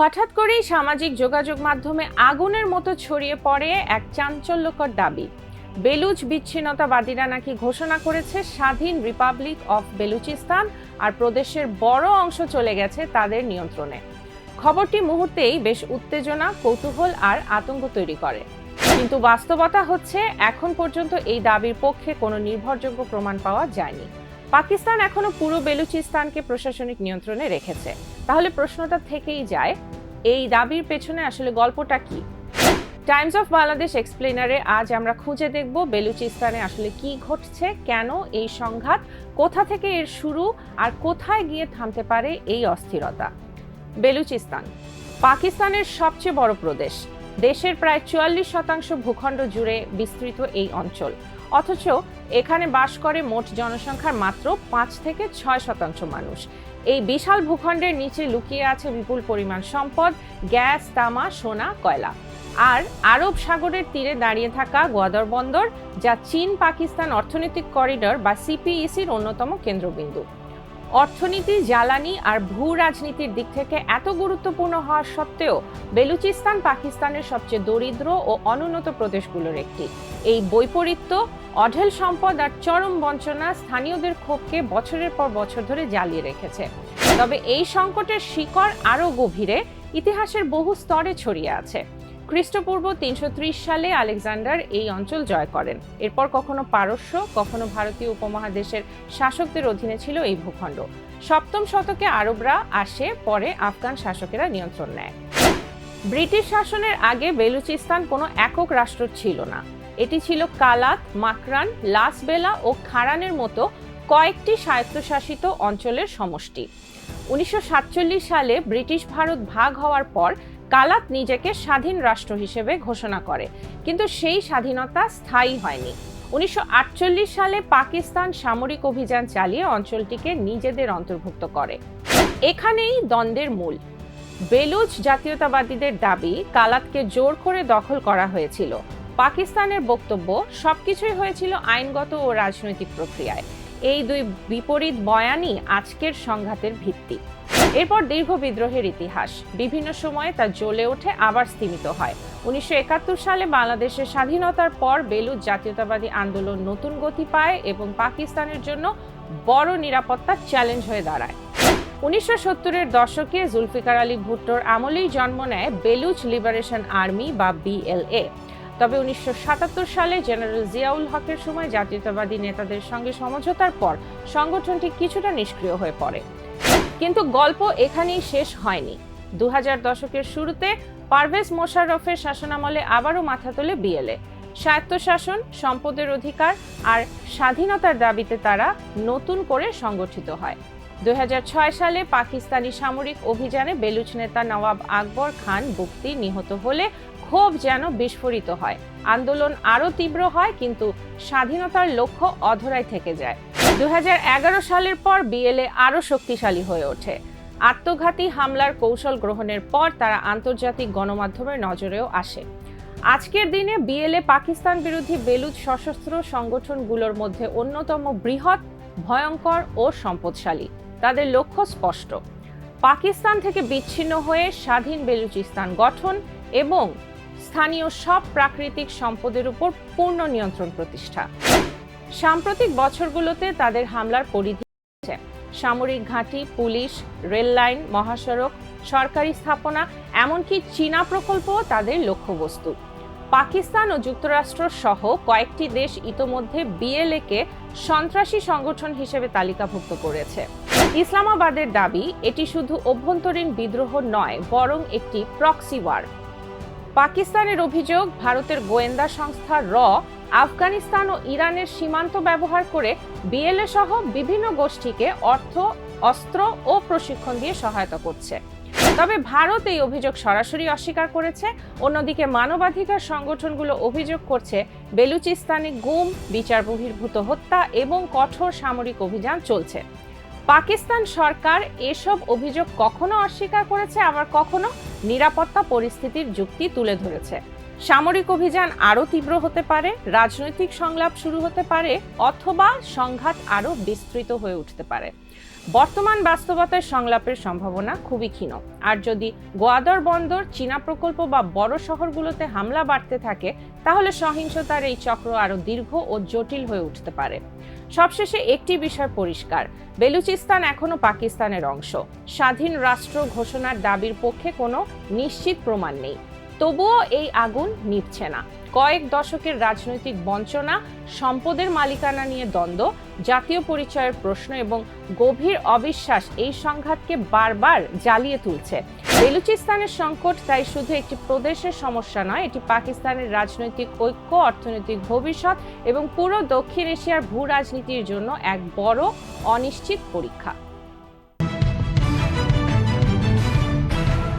হঠাৎ করেই সামাজিক যোগাযোগ মাধ্যমে আগুনের মতো ছড়িয়ে পড়ে এক চাঞ্চল্যকর দাবি। বেলুচ বিচ্ছিন্নতাবাদীরা নাকি ঘোষণা করেছে স্বাধীন রিপাবলিক অফ বেলুচিস্তান, আর প্রদেশের বড় অংশ চলে গেছে তাদের নিয়ন্ত্রণে। খবরটি মুহূর্তেই বেশ উত্তেজনা, কৌতূহল আর আতঙ্ক তৈরি করে। কিন্তু বাস্তবতা হচ্ছে এখন পর্যন্ত এই দাবির পক্ষে কোনো নির্ভরযোগ্য প্রমাণ পাওয়া যায়নি। পাকিস্তান এখনো পুরো বেলুচিস্তানকে প্রশাসনিক নিয়ন্ত্রণে রেখেছে। তাহলে প্রশ্নটা থেকেই যায়, এই দাবির পেছনে আসলে গল্পটা কি? টাইমস অফ বাংলাদেশ এক্সপ্লেনারে আজ আমরা খুঁজে দেখব বেলুচিস্তানে আসলে কি ঘটছে, কেন এই সংঘাত, কোথা থেকে এর শুরু, আর কোথায় গিয়ে থামতে পারে এই অস্থিরতা। বেলুচিস্তান পাকিস্তানের সবচেয়ে বড় প্রদেশ। দেশের প্রায় ৪৪% ভূখণ্ড জুড়ে বিস্তৃত এই অঞ্চল। অথচ এখানে বাস করে মোট জনসংখ্যার মাত্র ৫ থেকে ৬% মানুষ। এই বিশাল ভূখণ্ডের নিচে লুকিয়ে আছে বিপুল পরিমাণ সম্পদ, গ্যাস, তামা, সোনা, কয়লা। আর আরব সাগরের তীরে দাঁড়িয়ে থাকা গোয়াদর বন্দর, যা চীন পাকিস্তান অর্থনৈতিক করিডর বা সিপিইসির অন্যতম কেন্দ্রবিন্দু। অর্থনীতি, জ্বালানি আর ভূ রাজনীতির দিক থেকে এত গুরুত্বপূর্ণ হওয়া সত্ত্বেও বেলুচিস্তান পাকিস্তানের সবচেয়ে দরিদ্র ও অনুন্নত প্রদেশগুলোর একটি। এই বৈপরীত্য, অঢেল সম্পদ আর চরম বঞ্চনা স্থানীয়দের ক্ষোভকে বছরের পর বছর ধরে জ্বালিয়ে রেখেছে। তবে এই সংকটের শিকড় আরও গভীরে, ইতিহাসের বহু স্তরে ছড়িয়ে আছে। খ্রিস্টপূর্ব ৩৩০ সালে আলেকজান্ডার এই অঞ্চল জয় করেন। এরপর কখনো পারস্য, কখনো ভারতীয় উপমহাদেশের শাসকদের অধীনে ছিল এই ভূখণ্ড। সপ্তম শতকে আরবরা আসে, পরে আফগান শাসকেরা নিয়ন্ত্রণ নেয়। ব্রিটিশ শাসনের আগে বেলুচিস্তান কোনো একক রাষ্ট্র ছিল না। এটি ছিল কালাত, মাকরান, লাসবেলা ও খারানের মতো কয়েকটি স্বায়ত্তশাসিত অঞ্চলের সমষ্টি। ১৯৪৭ সালে ব্রিটিশ ভারত ভাগ হওয়ার পর কালাত নিজেকে স্বাধীন রাষ্ট্র হিসেবে ঘোষণা করে, কিন্তু সেই স্বাধীনতা স্থায়ী হয়নি। ১৯৪৮ সালে পাকিস্তান সামরিক অভিযান চালিয়ে অঞ্চলটিকে নিজেদের অন্তর্ভুক্ত করে। এখানেই দ্বন্দ্বের মূল। বেলুচ জাতীয়তাবাদীদের দাবি কালাতকে জোর করে দখল করা হয়েছিল। পাকিস্তানের বক্তব্য সবকিছুই হয়েছিল আইনগত ও রাজনৈতিক প্রক্রিয়ায়। এই দুই বিপরীত বয়ানই আজকের সংঘাতের ভিত্তি। এরপর দীর্ঘ বিদ্রোহের ইতিহাস। বিভিন্ন সময়ে তা জ্বলে ওঠে, আবার স্তিমিত হয়। ১৯৭১ সালে বাংলাদেশের স্বাধীনতার পর বেলুচ জাতীয়তাবাদী আন্দোলন নতুন গতি পায় এবং পাকিস্তানের জন্য বড় নিরাপত্তা চ্যালেঞ্জ হয়ে দাঁড়ায়। ১৯৭০-এর দশকে জুলফিকার আলী ভুট্টোর আমলেই জন্ম নেয় বেলুচ লিবারেশন আর্মি বা বিএলএ। তবে ১৯৭৭ সালে জেনারেল জিয়াউল হকের সময় জাতীয়তাবাদী নেতাদের সঙ্গে সমঝোতার পর সংগঠনটি কিছুটা নিষ্ক্রিয় হয়ে পড়ে। কিন্তু গল্প এখানেই শেষ হয়নি। ২০০০ দশকের শুরুতে পারভেজ মোশাররফের শাসনামলে আবারও মাথা তোলে বিএলএ। স্বায়ত্তশাসন, সম্পদের অধিকার আর স্বাধীনতার দাবিতে তারা নতুন করে সংগঠিত হয়। ২০০৬ সালে পাকিস্তানি সামরিক অভিযানে বেলুচ নেতা নওয়াব আকবর খান বুকতি নিহত হলে ক্ষোভ যেন বিস্ফোরিত হয়। আন্দোলন আরও তীব্র হয়, কিন্তু স্বাধীনতার লক্ষ্য অধরাই থেকে যায়। ২০১১ সালের পর বিএলএ আরও শক্তিশালী হয়ে ওঠে। আত্মঘাতী হামলার কৌশল গ্রহণের পর তারা আন্তর্জাতিক গণমাধ্যমের নজরেও আসে। আজকের দিনে বিএলএ পাকিস্তান বিরোধী বেলুচ সশস্ত্র সংগঠনগুলোর মধ্যে অন্যতম বৃহৎ, ভয়ঙ্কর ও সম্পদশালী। তাদের লক্ষ্য স্পষ্ট: পাকিস্তান থেকে বিচ্ছিন্ন হয়ে স্বাধীন বেলুচিস্তান গঠন এবং স্থানীয় সব প্রাকৃতিক সম্পদের উপর পূর্ণ নিয়ন্ত্রণ প্রতিষ্ঠা। সাম্প্রতিক বছরগুলোতে তাদের হামলার পরিধি সামরিক ঘাঁটি, পুলিশ, রেল লাইন, মহাসড়ক, সরকারি স্থাপনা, এমনকি চীনা প্রকল্পও তাদের লক্ষ্যবস্তু। পাকিস্তান ও যুক্তরাষ্ট্র সহ কয়েকটি দেশ ইতোমধ্যে বিএলএ-কে সন্ত্রাসী সংগঠন হিসেবে তালিকাভুক্ত করেছে। ইসলামাবাদের দাবি এটি শুধু অভ্যন্তরীণ বিদ্রোহ নয়, বরং একটি প্রক্সি ওয়ার। পাকিস্তানের অভিযোগ, ভারতের গোয়েন্দা সংস্থা র আফগানিস্তান ও ইরানের সীমান্ত ব্যবহার করে বিএলএ সহ বিভিন্ন গোষ্ঠীকে অর্থ, অস্ত্র ও প্রশিক্ষণ দিয়ে সহায়তা করছে। তবে ভারত এই অভিযোগ সরাসরি অস্বীকার করেছে। অন্যদিকে মানবাধিকার সংগঠনগুলো অভিযোগ করছে বেলুচিস্তানে গুম, বিচার বহির্ভূত হত্যা এবং কঠোর সামরিক অভিযান চলছে। পাকিস্তান সরকার এসব অভিযোগ কখনো অস্বীকার করেছে, আবার কখনো নিরাপত্তা পরিস্থিতির যুক্তি তুলে ধরেছে। সামরিক অভিযান আরও তীব্র হতে পারে, রাজনৈতিক সংলাপ শুরু হতে পারে, অথবা সংঘাত আরও বিস্তৃত হয়ে উঠতে পারে। বর্তমান বাস্তবতায় সংলাপের সম্ভাবনা খুবই ক্ষীণ। আর যদি গোয়াদর বন্দর, চীনা প্রকল্প বা বড় শহরগুলোতে হামলা বাড়তে থাকে, তাহলে সহিংসতার এই চক্র আরও দীর্ঘ ও জটিল হয়ে উঠতে পারে। সবশেষে একটি বিষয় পরিষ্কার, বেলুচিস্তান এখনো পাকিস্তানের অংশ। স্বাধীন রাষ্ট্র ঘোষণার দাবির পক্ষে কোনো নিশ্চিত প্রমাণ নেই। তবুও এই আগুন নিভছে না। কয়েক দশকের রাজনৈতিক বঞ্চনা, সম্পদের মালিকানা নিয়ে দ্বন্দ্ব, জাতীয় পরিচয়ের প্রশ্ন এবং গভীর অবিশ্বাস এই সংঘাতকে বারবার জ্বালিয়ে তুলছে। বেলুচিস্তানের সংকট তাই শুধু একটি প্রদেশের সমস্যা নয়, এটি পাকিস্তানের রাজনৈতিক ঐক্য, অর্থনৈতিক ভবিষ্যৎ এবং পুরো দক্ষিণ এশিয়ার ভূ রাজনীতির জন্য এক বড় অনিশ্চিত পরীক্ষা।